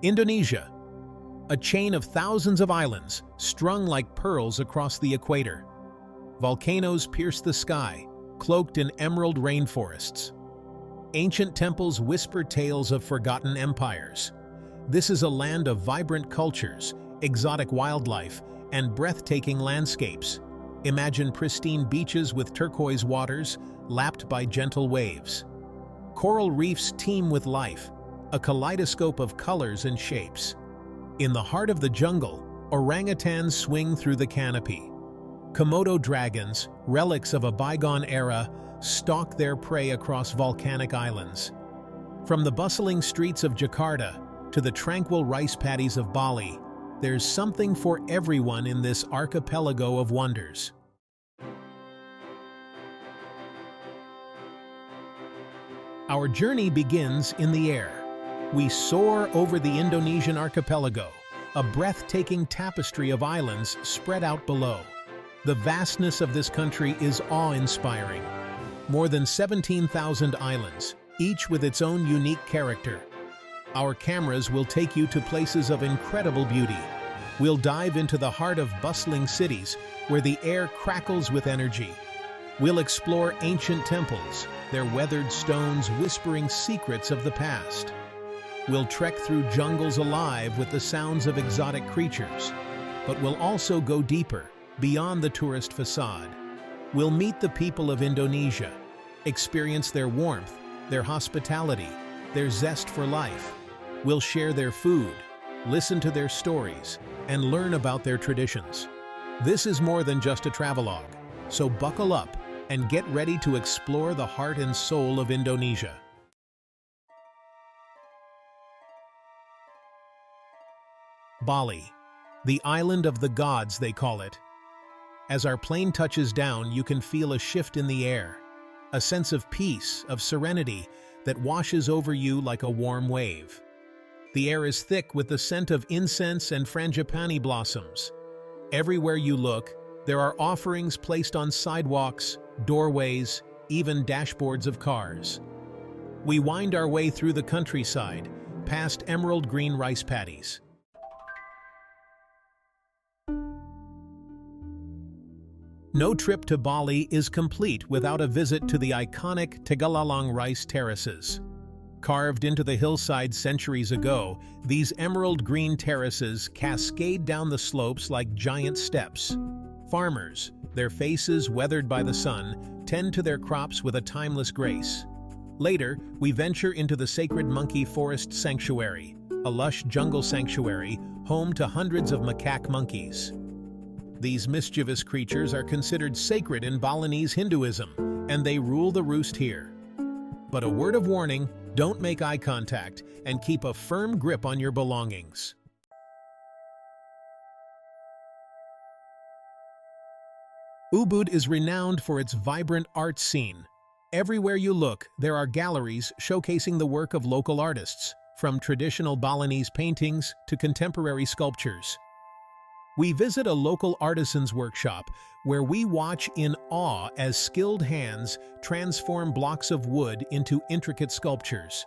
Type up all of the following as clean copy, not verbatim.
Indonesia, a chain of thousands of islands strung like pearls across the equator. Volcanoes pierce the sky, cloaked in emerald rainforests. Ancient temples whisper tales of forgotten empires. This is a land of vibrant cultures, exotic wildlife, and breathtaking landscapes. Imagine pristine beaches with turquoise waters, lapped by gentle waves. Coral reefs teem with life, a kaleidoscope of colors and shapes. In the heart of the jungle, orangutans swing through the canopy. Komodo dragons, relics of a bygone era, stalk their prey across volcanic islands. From the bustling streets of Jakarta to the tranquil rice paddies of Bali, there's something for everyone in this archipelago of wonders. Our journey begins in the air. We soar over the Indonesian archipelago, a breathtaking tapestry of islands spread out below. The vastness of this country is awe-inspiring. More than 17,000 islands, each with its own unique character. Our cameras will take you to places of incredible beauty. We'll dive into the heart of bustling cities where the air crackles with energy. We'll explore ancient temples, their weathered stones whispering secrets of the past. We'll trek through jungles alive with the sounds of exotic creatures. But we'll also go deeper, beyond the tourist facade. We'll meet the people of Indonesia, experience their warmth, their hospitality, their zest for life. We'll share their food, listen to their stories, and learn about their traditions. This is more than just a travelogue, so buckle up and get ready to explore the heart and soul of Indonesia. Bali, the island of the gods, they call it. As our plane touches down, you can feel a shift in the air, a sense of peace, of serenity that washes over you like a warm wave. The air is thick with the scent of incense and frangipani blossoms. Everywhere you look, there are offerings placed on sidewalks, doorways, even dashboards of cars. We wind our way through the countryside, past emerald green rice paddies. No trip to Bali is complete without a visit to the iconic Tegalalang rice terraces. Carved into the hillside centuries ago, these emerald green terraces cascade down the slopes like giant steps. Farmers, their faces weathered by the sun, tend to their crops with a timeless grace. Later, we venture into the sacred monkey forest sanctuary, a lush jungle sanctuary home to hundreds of macaque monkeys. These mischievous creatures are considered sacred in Balinese Hinduism, and they rule the roost here. But a word of warning, don't make eye contact and keep a firm grip on your belongings. Ubud is renowned for its vibrant art scene. Everywhere you look, there are galleries showcasing the work of local artists, from traditional Balinese paintings to contemporary sculptures. We visit a local artisan's workshop where we watch in awe as skilled hands transform blocks of wood into intricate sculptures.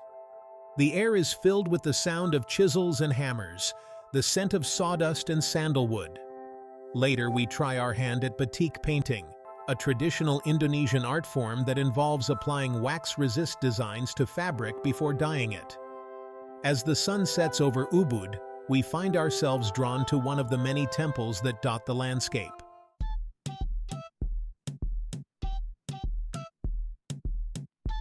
The air is filled with the sound of chisels and hammers, the scent of sawdust and sandalwood. Later, we try our hand at batik painting, a traditional Indonesian art form that involves applying wax-resist designs to fabric before dyeing it. As the sun sets over Ubud, we find ourselves drawn to one of the many temples that dot the landscape.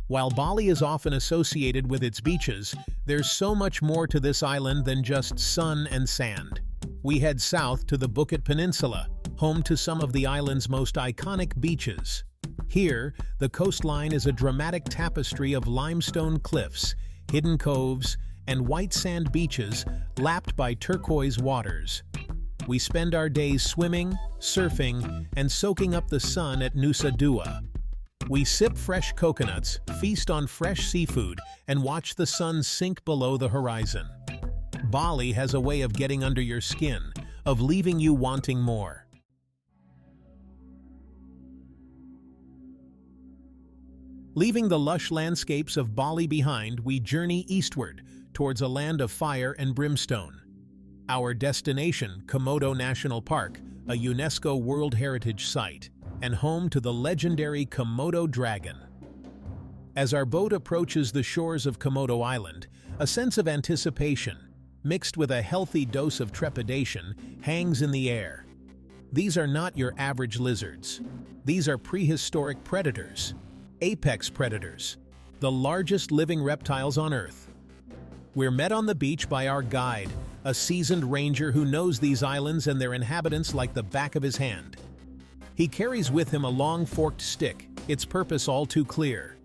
While Bali is often associated with its beaches, there's so much more to this island than just sun and sand. We head south to the Bukit Peninsula, home to some of the island's most iconic beaches. Here, the coastline is a dramatic tapestry of limestone cliffs, hidden coves, and white sand beaches lapped by turquoise waters. We spend our days swimming, surfing, and soaking up the sun at Nusa Dua. We sip fresh coconuts, feast on fresh seafood, and watch the sun sink below the horizon. Bali has a way of getting under your skin, of leaving you wanting more. Leaving the lush landscapes of Bali behind, we journey eastward towards a land of fire and brimstone. Our destination, Komodo National Park, a UNESCO World Heritage Site, and home to the legendary Komodo dragon. As our boat approaches the shores of Komodo Island, a sense of anticipation, mixed with a healthy dose of trepidation, hangs in the air. These are not your average lizards. These are prehistoric predators, apex predators, the largest living reptiles on Earth. We're met on the beach by our guide, a seasoned ranger who knows these islands and their inhabitants like the back of his hand. He carries with him a long forked stick, its purpose all too clear.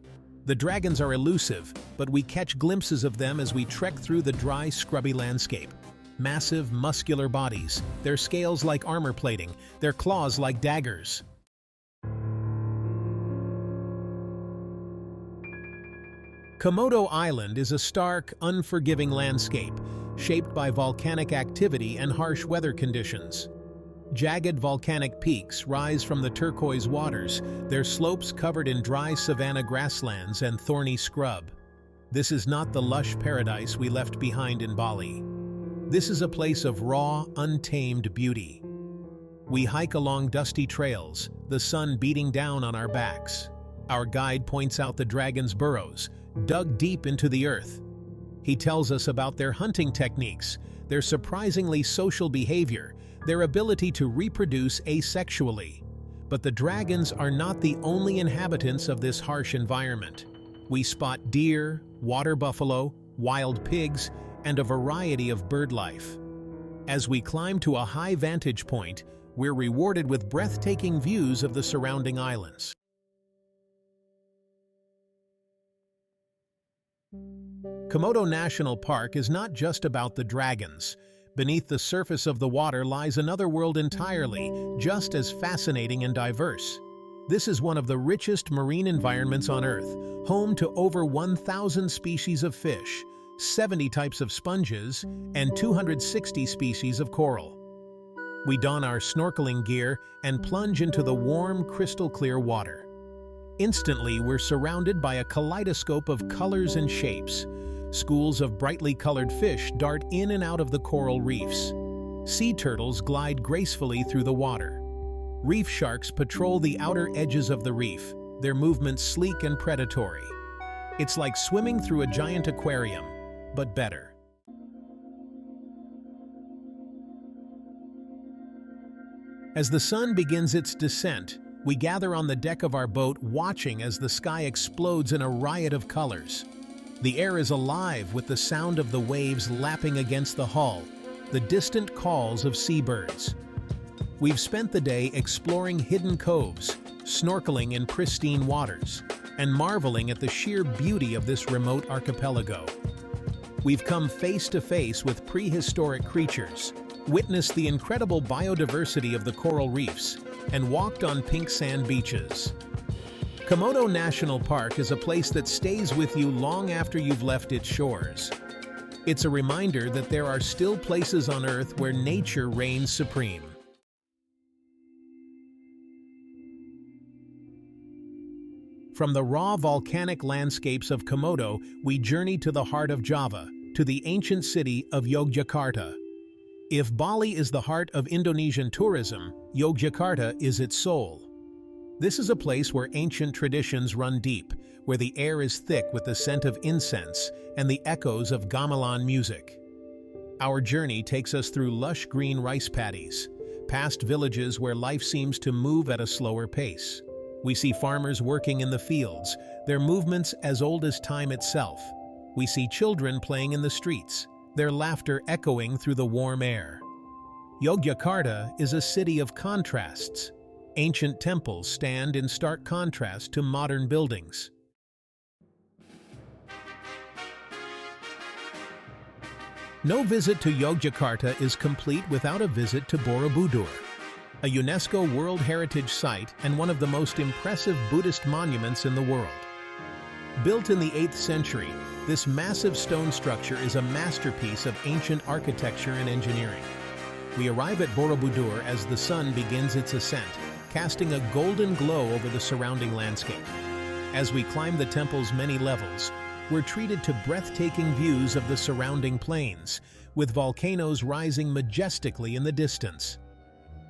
The dragons are elusive, but we catch glimpses of them as we trek through the dry, scrubby landscape. Massive, muscular bodies, their scales like armor plating, their claws like daggers. Komodo Island is a stark, unforgiving landscape, shaped by volcanic activity and harsh weather conditions. Jagged volcanic peaks rise from the turquoise waters, their slopes covered in dry savanna grasslands and thorny scrub. This is not the lush paradise we left behind in Bali. This is a place of raw, untamed beauty. We hike along dusty trails, the sun beating down on our backs. Our guide points out the dragon's burrows, dug deep into the earth. He tells us about their hunting techniques, their surprisingly social behavior, their ability to reproduce asexually. But the dragons are not the only inhabitants of this harsh environment. We spot deer, water buffalo, wild pigs, and a variety of bird life. As we climb to a high vantage point, we're rewarded with breathtaking views of the surrounding islands. Komodo National Park is not just about the dragons. Beneath the surface of the water lies another world entirely, just as fascinating and diverse. This is one of the richest marine environments on Earth, home to over 1,000 species of fish, 70 types of sponges, and 260 species of coral. We don our snorkeling gear and plunge into the warm, crystal-clear water. Instantly, we're surrounded by a kaleidoscope of colors and shapes. Schools of brightly colored fish dart in and out of the coral reefs. Sea turtles glide gracefully through the water. Reef sharks patrol the outer edges of the reef, their movements sleek and predatory. It's like swimming through a giant aquarium, but better. As the sun begins its descent, we gather on the deck of our boat, watching as the sky explodes in a riot of colors. The air is alive with the sound of the waves lapping against the hull, the distant calls of seabirds. We've spent the day exploring hidden coves, snorkeling in pristine waters, and marveling at the sheer beauty of this remote archipelago. We've come face to face with prehistoric creatures, witnessed the incredible biodiversity of the coral reefs, and walked on pink sand beaches. Komodo National Park is a place that stays with you long after you've left its shores. It's a reminder that there are still places on Earth where nature reigns supreme. From the raw volcanic landscapes of Komodo, we journey to the heart of Java, to the ancient city of Yogyakarta. If Bali is the heart of Indonesian tourism, Yogyakarta is its soul. This is a place where ancient traditions run deep, where the air is thick with the scent of incense and the echoes of gamelan music. Our journey takes us through lush green rice paddies, past villages where life seems to move at a slower pace. We see farmers working in the fields, their movements as old as time itself. We see children playing in the streets, their laughter echoing through the warm air. Yogyakarta is a city of contrasts. Ancient temples stand in stark contrast to modern buildings. No visit to Yogyakarta is complete without a visit to Borobudur, a UNESCO World Heritage Site and one of the most impressive Buddhist monuments in the world. Built in the 8th century, this massive stone structure is a masterpiece of ancient architecture and engineering. We arrive at Borobudur as the sun begins its ascent, casting a golden glow over the surrounding landscape. As we climb the temple's many levels, we're treated to breathtaking views of the surrounding plains, with volcanoes rising majestically in the distance.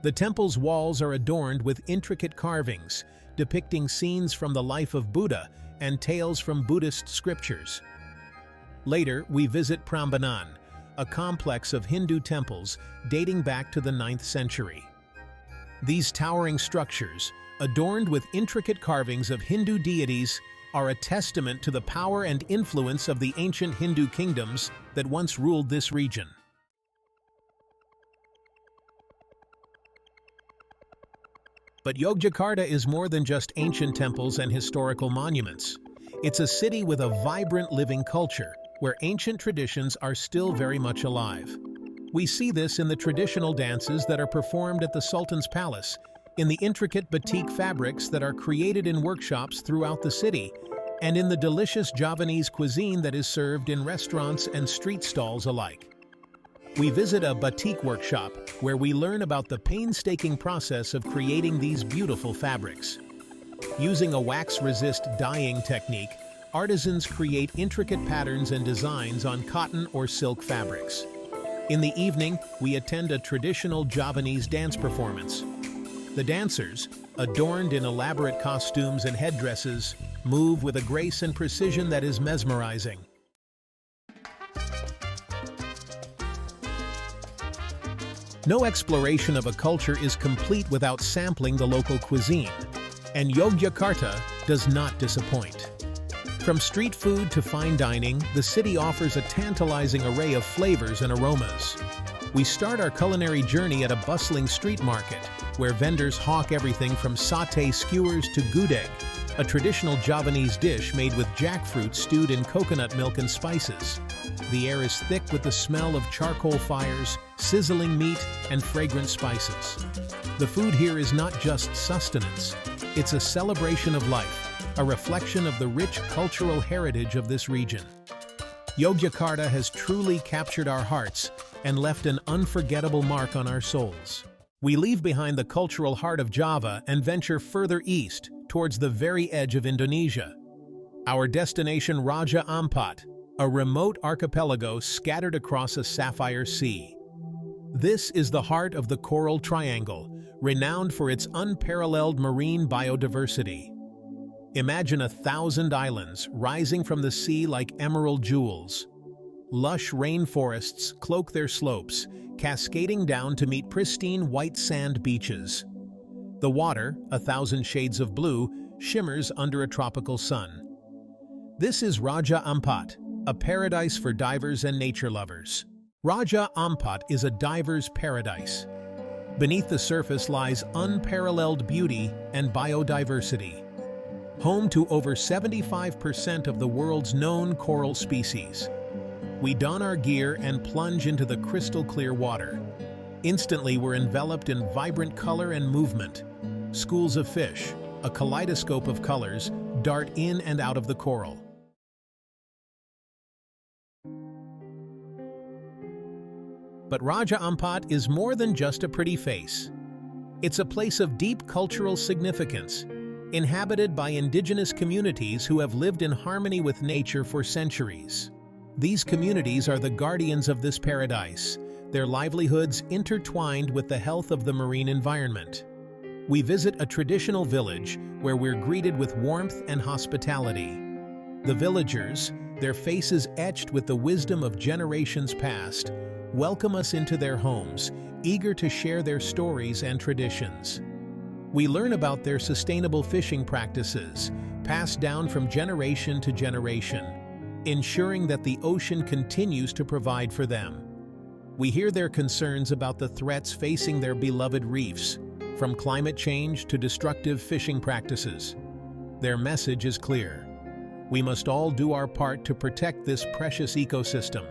The temple's walls are adorned with intricate carvings, depicting scenes from the life of Buddha and tales from Buddhist scriptures. Later, we visit Prambanan, a complex of Hindu temples dating back to the 9th century. These towering structures, adorned with intricate carvings of Hindu deities, are a testament to the power and influence of the ancient Hindu kingdoms that once ruled this region. But Yogyakarta is more than just ancient temples and historical monuments. It's a city with a vibrant living culture, where ancient traditions are still very much alive. We see this in the traditional dances that are performed at the Sultan's Palace, in the intricate batik fabrics that are created in workshops throughout the city, and in the delicious Javanese cuisine that is served in restaurants and street stalls alike. We visit a batik workshop where we learn about the painstaking process of creating these beautiful fabrics. Using a wax-resist dyeing technique, artisans create intricate patterns and designs on cotton or silk fabrics. In the evening, we attend a traditional Javanese dance performance. The dancers, adorned in elaborate costumes and headdresses, move with a grace and precision that is mesmerizing. No exploration of a culture is complete without sampling the local cuisine, and Yogyakarta does not disappoint. From street food to fine dining, the city offers a tantalizing array of flavors and aromas. We start our culinary journey at a bustling street market, where vendors hawk everything from sauté skewers to gudeg, a traditional Javanese dish made with jackfruit stewed in coconut milk and spices. The air is thick with the smell of charcoal fires, sizzling meat, and fragrant spices. The food here is not just sustenance, it's a celebration of life, a reflection of the rich cultural heritage of this region. Yogyakarta has truly captured our hearts and left an unforgettable mark on our souls. We leave behind the cultural heart of Java and venture further east, towards the very edge of Indonesia. Our destination, Raja Ampat, a remote archipelago scattered across a sapphire sea. This is the heart of the Coral Triangle, renowned for its unparalleled marine biodiversity. Imagine 1,000 islands rising from the sea like emerald jewels. Lush rainforests cloak their slopes, cascading down to meet pristine white sand beaches. The water, 1,000 shades of blue, shimmers under a tropical sun. This is Raja Ampat, a paradise for divers and nature lovers. Raja Ampat is a diver's paradise. Beneath the surface lies unparalleled beauty and biodiversity. Home to over 75% of the world's known coral species. We don our gear and plunge into the crystal-clear water. Instantly, we're enveloped in vibrant color and movement. Schools of fish, a kaleidoscope of colors, dart in and out of the coral. But Raja Ampat is more than just a pretty face. It's a place of deep cultural significance, inhabited by indigenous communities who have lived in harmony with nature for centuries. These communities are the guardians of this paradise, their livelihoods intertwined with the health of the marine environment. We visit a traditional village where we're greeted with warmth and hospitality. The villagers, their faces etched with the wisdom of generations past, welcome us into their homes, eager to share their stories and traditions. We learn about their sustainable fishing practices, passed down from generation to generation, ensuring that the ocean continues to provide for them. We hear their concerns about the threats facing their beloved reefs, from climate change to destructive fishing practices. Their message is clear. We must all do our part to protect this precious ecosystem,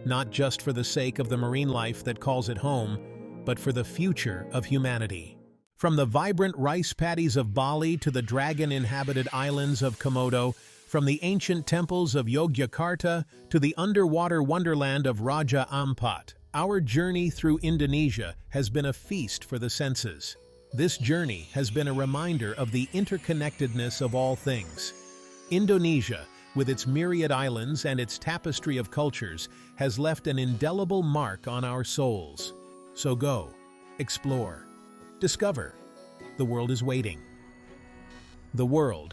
not just for the sake of the marine life that calls it home, but for the future of humanity. From the vibrant rice paddies of Bali to the dragon-inhabited islands of Komodo, from the ancient temples of Yogyakarta to the underwater wonderland of Raja Ampat, our journey through Indonesia has been a feast for the senses. This journey has been a reminder of the interconnectedness of all things. Indonesia, with its myriad islands and its tapestry of cultures, has left an indelible mark on our souls. So go, explore, discover. The world is waiting. The world,